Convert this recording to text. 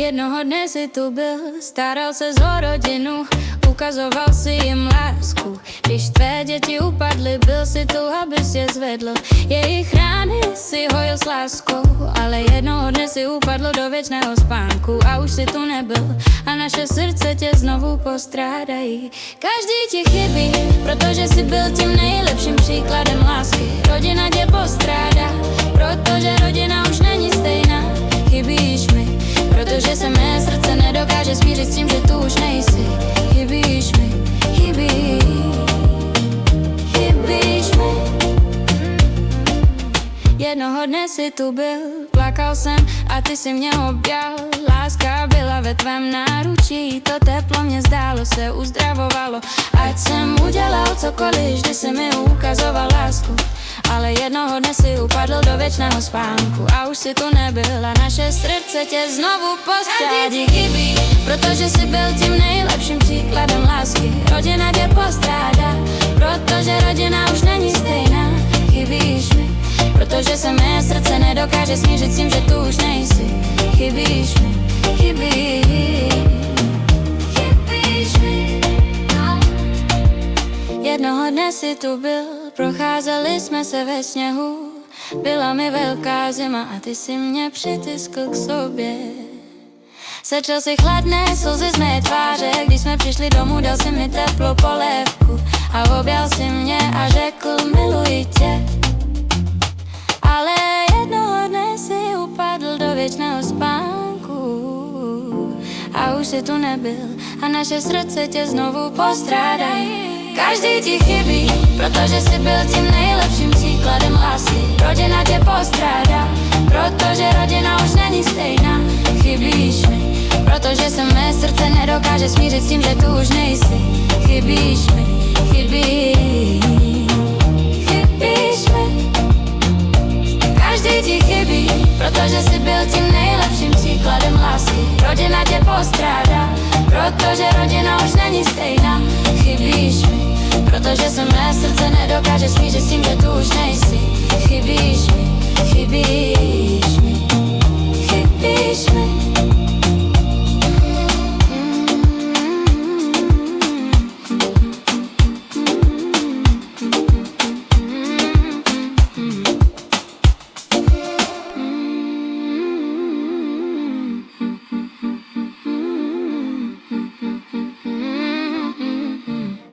Jednoho dne si tu byl, staral se o rodinu, ukazoval si jim lásku. Když tvé děti upadly, byl si tu, abys je zvedl. Jejich rány si hojil s láskou, ale jednoho dne si upadl do věčného spánku a už si tu nebyl a naše srdce tě znovu postrádají. Každý ti chybí, protože jsi byl tím nejlepším příkladem lásky. Rodina tě postrádá, protože rodina už není stejná. Chybíš mi, protože se mé srdce nedokáže smířit s tím, že tu už nejsi. Chybíš mi, chybíš mi. Jednoho dne si tu byl, plakal jsem a ty si mě objal. Láska byla ve tvém náručí, to teplo mě zdálo, se uzdravovalo. Ať jsem udělal cokoliv, vždy si mi ukazoval lásku. Ale jednoho dne si upadl do věčného spánku a už si tu nebyl a naše srdce tě znovu postrádí. Chybí, protože jsi byl tím nejlepším příkladem lásky. Rodina tě postrádá, protože rodina už není stejná. Chybíš mi, protože se mé srdce nedokáže smířit s tím, že tu už nejsi. Chybíš mi, chybíš mi. Jednoho dne si tu byl, procházeli jsme se ve sněhu. Byla mi velká zima a ty si mě přitiskl k sobě. Sečel si chladné slzy z mé tváře, když jsme přišli domů, dal si mi teplou polévku a objal si mě a řekl miluji tě. Ale jednoho dne si upadl do věčného spánku a už si tu nebyl a naše srdce tě znovu postrádají. Každý ti chybí, protože jsi byl tím nejlepším příkladem lásky. Rodina tě postrádá, protože rodina už není stejná. Chybíš mi, protože se mé srdce nedokáže smířit s tím, že tu už nejsi. Chybíš mi, chybíš mi. Každý ti chybí, protože jsi byl tím nejlepším příkladem lásky. Rodina tě postrádá, protože rodina už není stejná. Chybíš mi, protože se mé srdce nedokáže smířit s tím, že tu už nejsi. Chybíš mi, chybíš mi, chybíš mi.